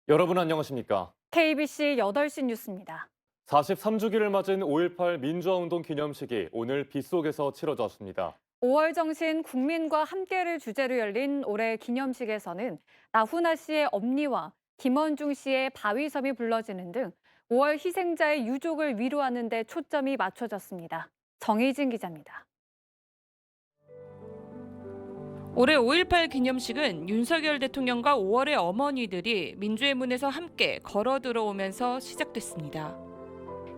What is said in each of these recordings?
여러분 안녕하십니까? KBC 8시 뉴스입니다. 43주기를 맞은 5.18 민주화운동 기념식이 오늘 빗속에서 치러졌습니다. 5월 정신 국민과 함께를 주제로 열린 올해 기념식에서는 나훈아 씨의 엄니와 김원중 씨의 바위섬이 불러지는 등 5월 희생자의 유족을 위로하는 데 초점이 맞춰졌습니다. 정희진 기자입니다. 올해 5.18 기념식은 윤석열 대통령과 5월의 어머니들이 민주의 문에서 함께 걸어 들어오면서 시작됐습니다.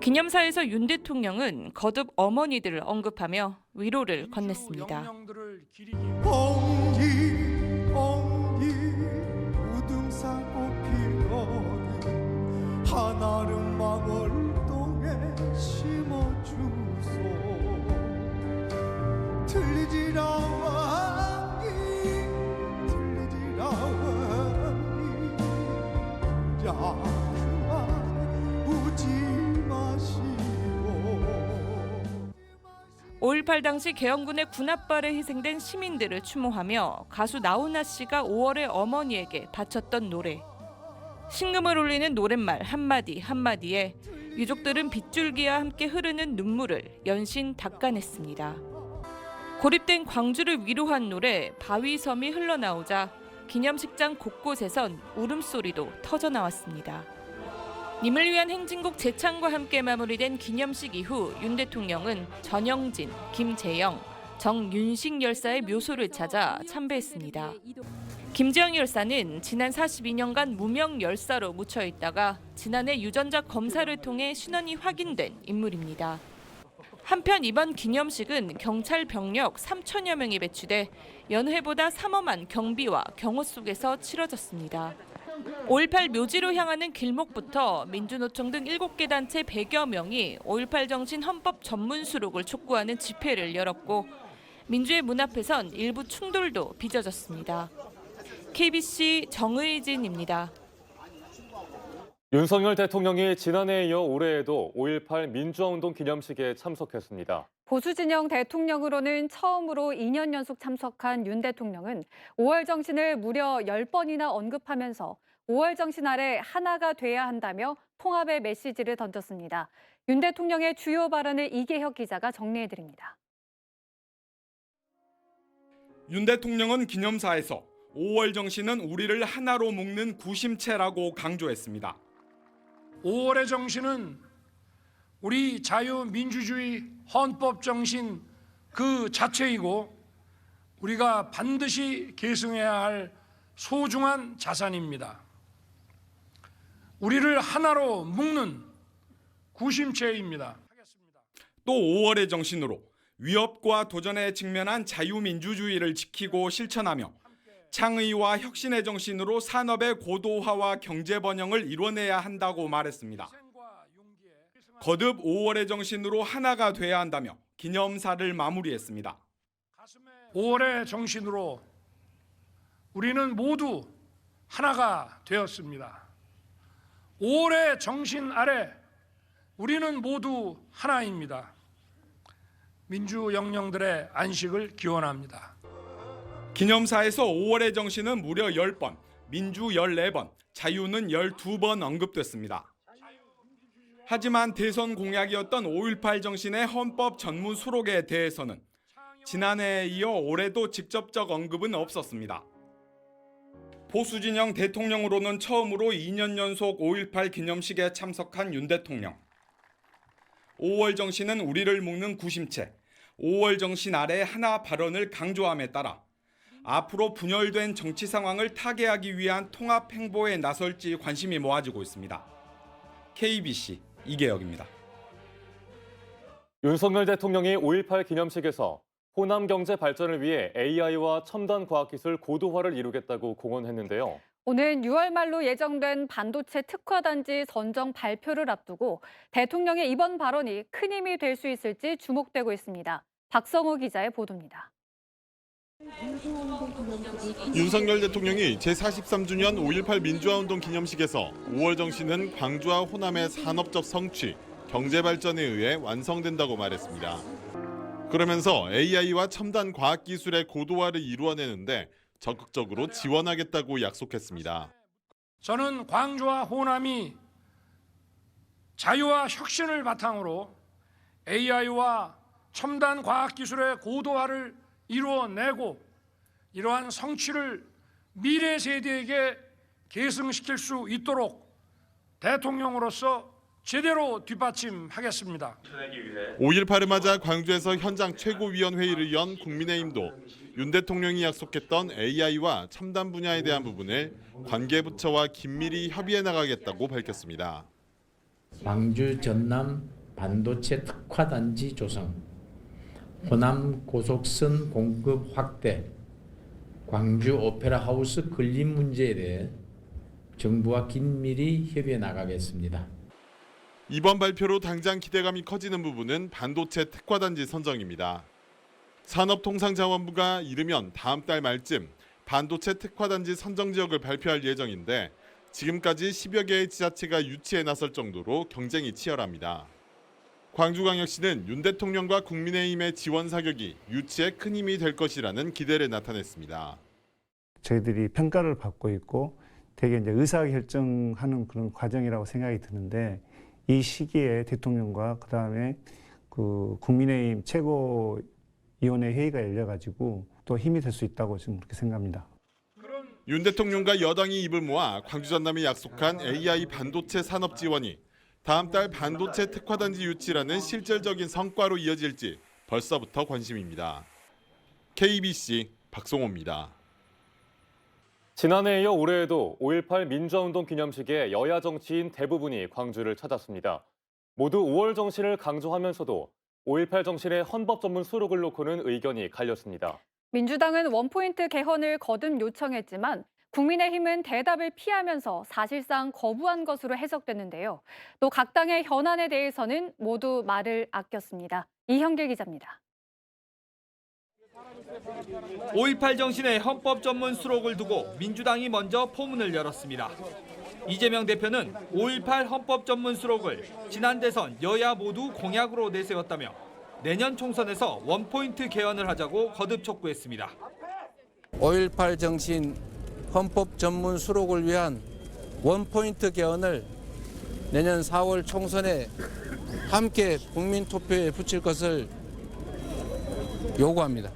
기념사에서 윤 대통령은 거듭 어머니들을 언급하며 위로를 건넸습니다. 옹기 우등산꽃 피거든 한아름망을 동에 심어주소 틀리지라 우지 마시오 5.18 당시 계엄군의 군합발에 희생된 시민들을 추모하며 가수 나훈아 씨가 5월의 어머니에게 바쳤던 노래. 신금을 울리는 노랫말 한마디 한마디에 유족들은 빗줄기와 함께 흐르는 눈물을 연신 닦아냈습니다. 고립된 광주를 위로한 노래 바위섬이 흘러나오자 기념식장 곳곳에선 울음소리도 터져나왔습니다. 님을 위한 행진곡 재창과 함께 마무리된 기념식 이후 윤 대통령은 전영진, 김재영, 정윤식 열사의 묘소를 찾아 참배했습니다. 김재영 열사는 지난 42년간 무명 열사로 묻혀 있다가 지난해 유전자 검사를 통해 신원이 확인된 인물입니다. 한편 이번 기념식은 경찰 병력 3천여 명이 배치돼 연회보다 삼엄한 경비와 경호 속에서 치러졌습니다. 5.18 묘지로 향하는 길목부터 민주노총 등 7개 단체 100여 명이 5.18 정신 헌법 전문 수록을 촉구하는 집회를 열었고 민주의 문 앞에선 일부 충돌도 빚어졌습니다. KBC 정의진입니다. 윤석열 대통령이 지난해에 이어 올해에도 5.18 민주화운동 기념식에 참석했습니다. 보수 진영 대통령으로는 처음으로 2년 연속 참석한 윤 대통령은 5월 정신을 무려 10번이나 언급하면서 5월 정신 아래 하나가 돼야 한다며 통합의 메시지를 던졌습니다. 윤 대통령의 주요 발언을 이계혁 기자가 정리해드립니다. 윤 대통령은 기념사에서 5월 정신은 우리를 하나로 묶는 구심체라고 강조했습니다. 5월의 정신은 우리 자유민주주의 헌법 정신 그 자체이고 우리가 반드시 계승해야 할 소중한 자산입니다. 우리를 하나로 묶는 구심체입니다. 또 5월의 정신으로 위협과 도전에 직면한 자유민주주의를 지키고 실천하며 창의와 혁신의 정신으로 산업의 고도화와 경제 번영을 이뤄내야 한다고 말했습니다. 거듭 5월의 정신으로 하나가 돼야 한다며 기념사를 마무리했습니다. 5월의 정신으로 우리는 모두 하나가 되었습니다. 5월의 정신 아래 우리는 모두 하나입니다. 민주 영령들의 안식을 기원합니다. 기념사에서 5월의 정신은 무려 10번, 민주 14번, 자유는 12번 언급됐습니다. 하지만 대선 공약이었던 5.18 정신의 헌법 전문 수록에 대해서는 지난해에 이어 올해도 직접적 언급은 없었습니다. 보수 진영 대통령으로는 처음으로 2년 연속 5.18 기념식에 참석한 윤 대통령. 5월 정신은 우리를 묶는 구심체, 5월 정신 아래 하나 발언을 강조함에 따라 앞으로 분열된 정치 상황을 타개하기 위한 통합 행보에 나설지 관심이 모아지고 있습니다. KBC 이계혁입니다. 윤석열 대통령이 5.18 기념식에서 호남 경제 발전을 위해 AI와 첨단 과학기술 고도화를 이루겠다고 공언했는데요. 오는 6월 말로 예정된 반도체 특화단지 선정 발표를 앞두고 대통령의 이번 발언이 큰 힘이 될 수 있을지 주목되고 있습니다. 박성호 기자의 보도입니다. 윤석열 대통령이 제43주년 5.18 민주화운동 기념식에서 5월 정신은 광주와 호남의 산업적 성취, 경제 발전에 의해 완성된다고 말했습니다. 그러면서 AI와 첨단 과학기술의 고도화를 이루어내는데 적극적으로 지원하겠다고 약속했습니다. 저는 광주와 호남이 자유와 혁신을 바탕으로 AI와 첨단 과학기술의 고도화를 이루어내고 이러한 성취를 미래 세대에게 계승시킬 수 있도록 대통령으로서 제대로 뒷받침하겠습니다. 5.18을 맞아 광주에서 현장 최고위원회의를 연 국민의힘도 윤 대통령이 약속했던 AI와 첨단 분야에 대한 부분을 관계부처와 긴밀히 협의해 나가겠다고 밝혔습니다. 광주 전남 반도체 특화단지 조성, 호남 고속선 공급 확대, 광주 오페라 하우스 건립 문제에 대해 정부와 긴밀히 협의해 나가겠습니다. 이번 발표로 당장 기대감이 커지는 부분은 반도체 특화단지 선정입니다. 산업통상자원부가 이르면 다음 달 말쯤 반도체 특화단지 선정 지역을 발표할 예정인데 지금까지 10여 개의 지자체가 유치에 나설 정도로 경쟁이 치열합니다. 광주광역시는 윤 대통령과 국민의힘의 지원 사격이 유치에 큰 힘이 될 것이라는 기대를 나타냈습니다. 저희들이 평가를 받고 있고 되게 이제 의사결정하는 그런 과정이라고 생각이 드는데 이 시기에 대통령과 그다음에 그 국민의힘 최고위원회 회의가 열려가지고 또 힘이 될 수 있다고 지금 그렇게 생각합니다. 윤 대통령과 여당이 입을 모아 광주 전남이 약속한 AI 반도체 산업 지원이 다음 달 반도체 특화단지 유치라는 실질적인 성과로 이어질지 벌써부터 관심입니다. KBC 박송호입니다. 지난해에 이어 올해에도 5.18 민주화운동 기념식에 여야 정치인 대부분이 광주를 찾았습니다. 모두 5월 정신을 강조하면서도 5.18 정신의 헌법 전문 수록을 놓고는 의견이 갈렸습니다. 민주당은 원포인트 개헌을 거듭 요청했지만 국민의힘은 대답을 피하면서 사실상 거부한 것으로 해석됐는데요. 또 각 당의 현안에 대해서는 모두 말을 아꼈습니다. 이형길 기자입니다. 5.18 정신의 헌법 전문 수록을 두고 민주당이 먼저 포문을 열었습니다. 이재명 대표는 5.18 헌법 전문 수록을 지난 대선 여야 모두 공약으로 내세웠다며 내년 총선에서 원포인트 개헌을 하자고 거듭 촉구했습니다. 5.18 정신 헌법 전문 수록을 위한 원포인트 개헌을 내년 4월 총선에 함께 국민투표에 붙일 것을 요구합니다.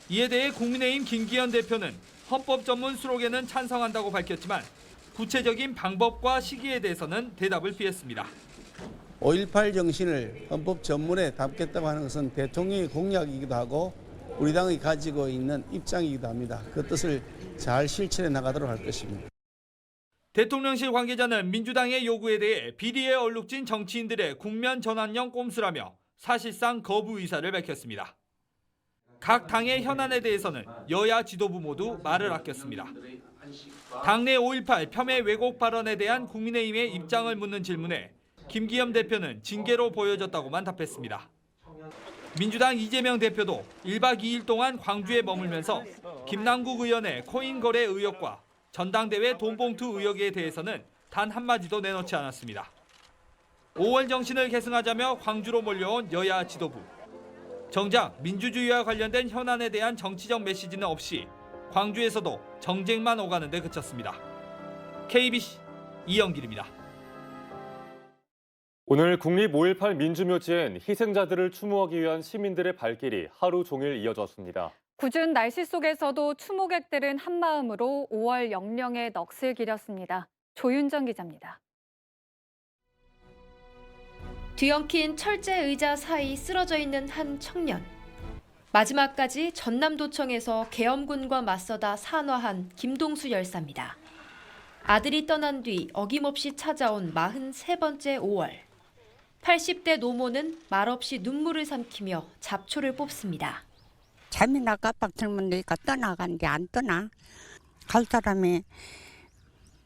이에 대해 국민의힘 김기현 대표는 헌법 전문 수록에는 찬성한다고 밝혔지만 구체적인 방법과 시기에 대해서는 대답을 피했습니다. 5.18 정신을 헌법 전문에 담겠다고 하는 것은 대통령의 공약이기도 하고 우리 당이 가지고 있는 입장이기도 합니다. 그 뜻을 잘 실천해 나가도록 할 것입니다. 대통령실 관계자는 민주당의 요구에 대해 비리에 얼룩진 정치인들의 국면 전환형 꼼수라며 사실상 거부 의사를 밝혔습니다. 각 당의 현안에 대해서는 여야 지도부 모두 말을 아꼈습니다. 당내 5.18 폄훼 왜곡 발언에 대한 국민의힘의 입장을 묻는 질문에 김기현 대표는 징계로 보여졌다고만 답했습니다. 민주당 이재명 대표도 1박 2일 동안 광주에 머물면서 김남국 의원의 코인 거래 의혹과 전당대회 돈봉투 의혹에 대해서는 단 한마디도 내놓지 않았습니다. 5월 정신을 계승하자며 광주로 몰려온 여야 지도부. 정작 민주주의와 관련된 현안에 대한 정치적 메시지는 없이 광주에서도 정쟁만 오가는 데 그쳤습니다. KBC 이영길입니다. 오늘 국립 5.18 민주묘지엔 희생자들을 추모하기 위한 시민들의 발길이 하루 종일 이어졌습니다. 궂은 날씨 속에서도 추모객들은 한마음으로 5월 영령의 넋을 기렸습니다. 조윤정 기자입니다. 뒤엉킨 철제 의자 사이 쓰러져 있는 한 청년. 마지막까지 전남도청에서 계엄군과 맞서다 산화한 김동수 열사입니다. 아들이 떠난 뒤 어김없이 찾아온 43번째 5월. 80대 노모는 말없이 눈물을 삼키며 잡초를 뽑습니다. 잠이나 깜빡 들면니까 떠나간데 안 떠나. 갈 사람이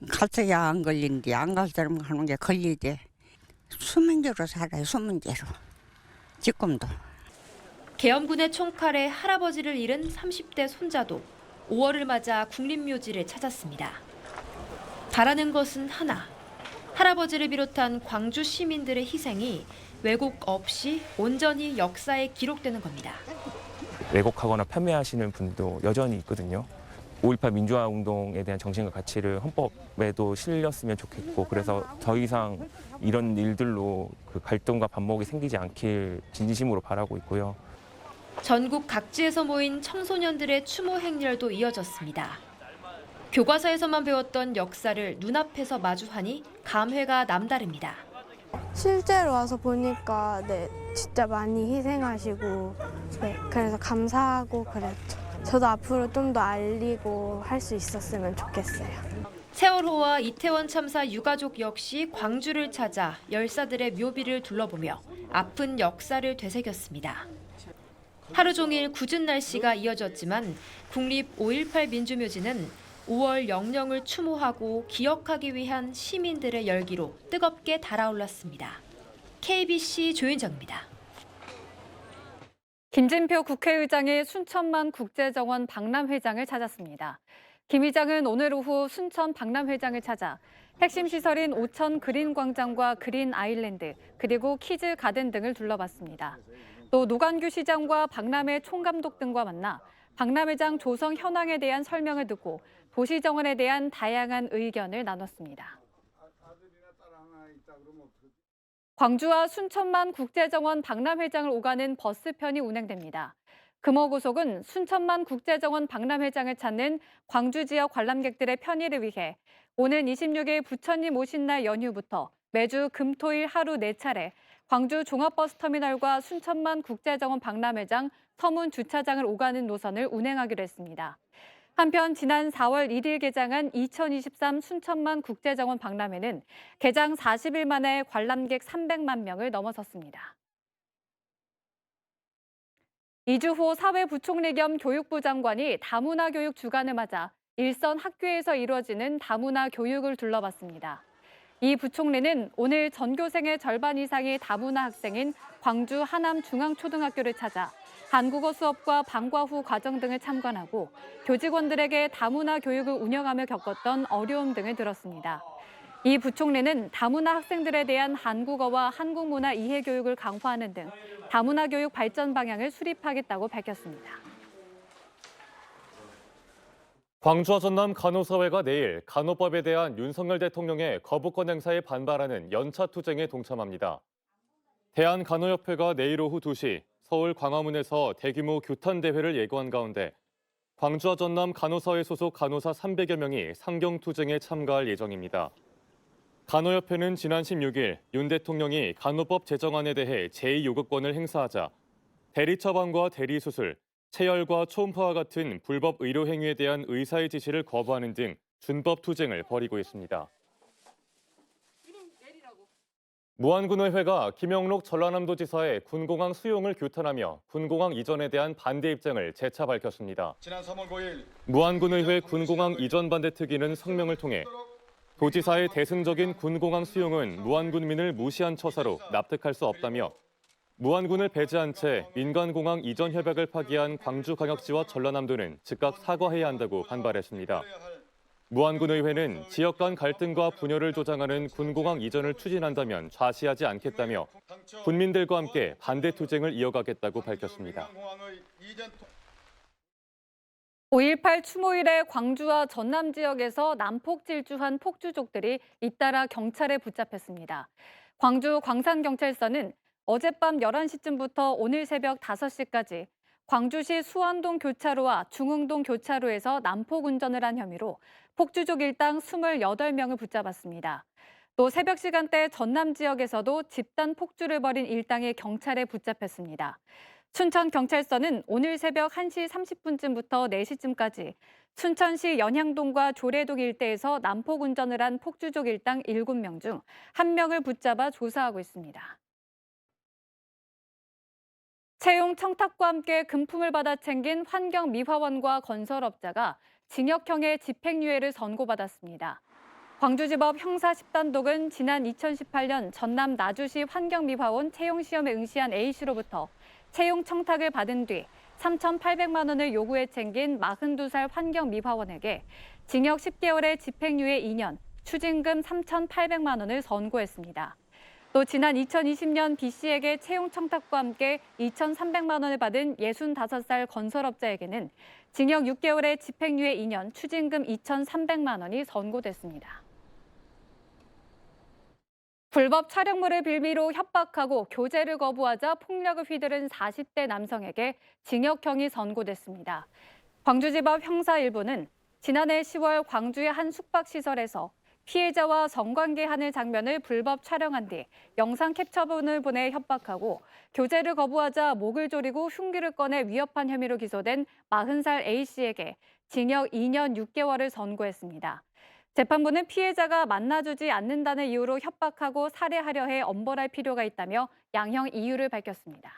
갔어야 안 걸린디 안 갈 사람 하는 게 걸리지. 수문제로 살아요. 수문제로. 지금도. 계엄군의 총칼에 할아버지를 잃은 30대 손자도 5월을 맞아 국립묘지를 찾았습니다. 바라는 것은 하나. 할아버지를 비롯한 광주 시민들의 희생이 왜곡 없이 온전히 역사에 기록되는 겁니다. 왜곡하거나 폄훼하시는 분도 여전히 있거든요. 5.18 민주화 운동에 대한 정신과 가치를 헌법에도 실렸으면 좋겠고, 그래서 더 이상 이런 일들로 그 갈등과 반목이 생기지 않길 진심으로 바라고 있고요. 전국 각지에서 모인 청소년들의 추모 행렬도 이어졌습니다. 교과서에서만 배웠던 역사를 눈앞에서 마주하니 감회가 남다릅니다. 실제로 와서 보니까 진짜 많이 희생하시고 그래서 감사하고 그랬죠. 저도 앞으로 좀 더 알리고 할 수 있었으면 좋겠어요. 세월호와 이태원 참사 유가족 역시 광주를 찾아 열사들의 묘비를 둘러보며 아픈 역사를 되새겼습니다. 하루 종일 궂은 날씨가 이어졌지만 국립 5.18 민주묘지는 5월 영령을 추모하고 기억하기 위한 시민들의 열기로 뜨겁게 달아올랐습니다. KBC 조윤정입니다. 김진표 국회의장이 순천만 국제정원 박람회장을 찾았습니다. 김 의장은 오늘 오후 순천 박람회장을 찾아 핵심 시설인 오천 그린광장과 그린 아일랜드, 그리고 키즈 가든 등을 둘러봤습니다. 또 노관규 시장과 박람회 총감독 등과 만나 박람회장 조성 현황에 대한 설명을 듣고 도시정원에 대한 다양한 의견을 나눴습니다. 광주와 순천만 국제정원 박람회장을 오가는 버스편이 운행됩니다. 금호고속은 순천만 국제정원 박람회장을 찾는 광주 지역 관람객들의 편의를 위해 오는 26일 부처님 오신 날 연휴부터 매주 금, 토, 일 하루 4차례 광주 종합버스터미널과 순천만 국제정원 박람회장 서문 주차장을 오가는 노선을 운행하기로 했습니다. 한편 지난 4월 1일 개장한 2023 순천만 국제정원 박람회는 개장 40일 만에 관람객 300만 명을 넘어섰습니다. 이주호 사회부총리 겸 교육부 장관이 다문화 교육 주간을 맞아 일선 학교에서 이루어지는 다문화 교육을 둘러봤습니다. 이 부총리는 오늘 전교생의 절반 이상이 다문화 학생인 광주 하남중앙초등학교를 찾아 한국어 수업과 방과 후 과정 등을 참관하고 교직원들에게 다문화 교육을 운영하며 겪었던 어려움 등을 들었습니다. 이 부총리는 다문화 학생들에 대한 한국어와 한국 문화 이해 교육을 강화하는 등 다문화 교육 발전 방향을 수립하겠다고 밝혔습니다. 광주와 전남 간호사회가 내일 간호법에 대한 윤석열 대통령의 거부권 행사에 반발하는 연차 투쟁에 동참합니다. 대한간호협회가 내일 오후 2시 서울 광화문에서 대규모 규탄 대회를 예고한 가운데 광주와 전남 간호사회 소속 간호사 300여 명이 상경 투쟁에 참가할 예정입니다. 간호협회는 지난 16일 윤 대통령이 간호법 제정안에 대해 제2요구권을 행사하자 대리 처방과 대리 수술, 체열과 초음파와 같은 불법 의료 행위에 대한 의사의 지시를 거부하는 등 준법 투쟁을 벌이고 있습니다. 무안군의회가 김영록 전라남도지사의 군공항 수용을 규탄하며 군공항 이전에 대한 반대 입장을 재차 밝혔습니다. 지난 3월 5일 무안군의회 군공항 이전 반대 특위는 성명을 통해 도지사의 대승적인 군공항 수용은 무안군민을 무시한 처사로 납득할 수 없다며 무안군을 배제한 채 민간공항 이전 협약을 파기한 광주광역시와 전라남도는 즉각 사과해야 한다고 반발했습니다. 무안군의회는 지역 간 갈등과 분열을 조장하는 군공항 이전을 추진한다면 좌시하지 않겠다며 군민들과 함께 반대 투쟁을 이어가겠다고 밝혔습니다. 5.18 추모일에 광주와 전남 지역에서 난폭 질주한 폭주족들이 잇따라 경찰에 붙잡혔습니다. 광주 광산경찰서는 어젯밤 11시쯤부터 오늘 새벽 5시까지 광주시 수안동 교차로와 중흥동 교차로에서 난폭 운전을 한 혐의로 폭주족 일당 28명을 붙잡았습니다. 또 새벽 시간대 전남 지역에서도 집단 폭주를 벌인 일당이 경찰에 붙잡혔습니다. 춘천경찰서는 오늘 새벽 1시 30분쯤부터 4시쯤까지 춘천시 연향동과 조례동 일대에서 난폭 운전을 한 폭주족 일당 7명 중 1명을 붙잡아 조사하고 있습니다. 채용 청탁과 함께 금품을 받아 챙긴 환경미화원과 건설업자가 징역형의 집행유예를 선고받았습니다. 광주지법 형사 10단독은 지난 2018년 전남 나주시 환경미화원 채용시험에 응시한 A씨로부터 채용 청탁을 받은 뒤 3,800만 원을 요구해 챙긴 42살 환경미화원에게 징역 10개월의 집행유예 2년, 추징금 3,800만 원을 선고했습니다. 또 지난 2020년 B씨에게 채용 청탁과 함께 2,300만 원을 받은 65살 건설업자에게는 징역 6개월에 집행유예 2년, 추징금 2,300만 원이 선고됐습니다. 불법 촬영물을 빌미로 협박하고 교제를 거부하자 폭력을 휘두른 40대 남성에게 징역형이 선고됐습니다. 광주지법 형사 1부는 지난해 10월 광주의 한 숙박시설에서 피해자와 성관계하는 장면을 불법 촬영한 뒤 영상 캡처본을 보내 협박하고 교제를 거부하자 목을 조리고 흉기를 꺼내 위협한 혐의로 기소된 40살 A씨에게 징역 2년 6개월을 선고했습니다. 재판부는 피해자가 만나주지 않는다는 이유로 협박하고 살해하려 해 엄벌할 필요가 있다며 양형 이유를 밝혔습니다.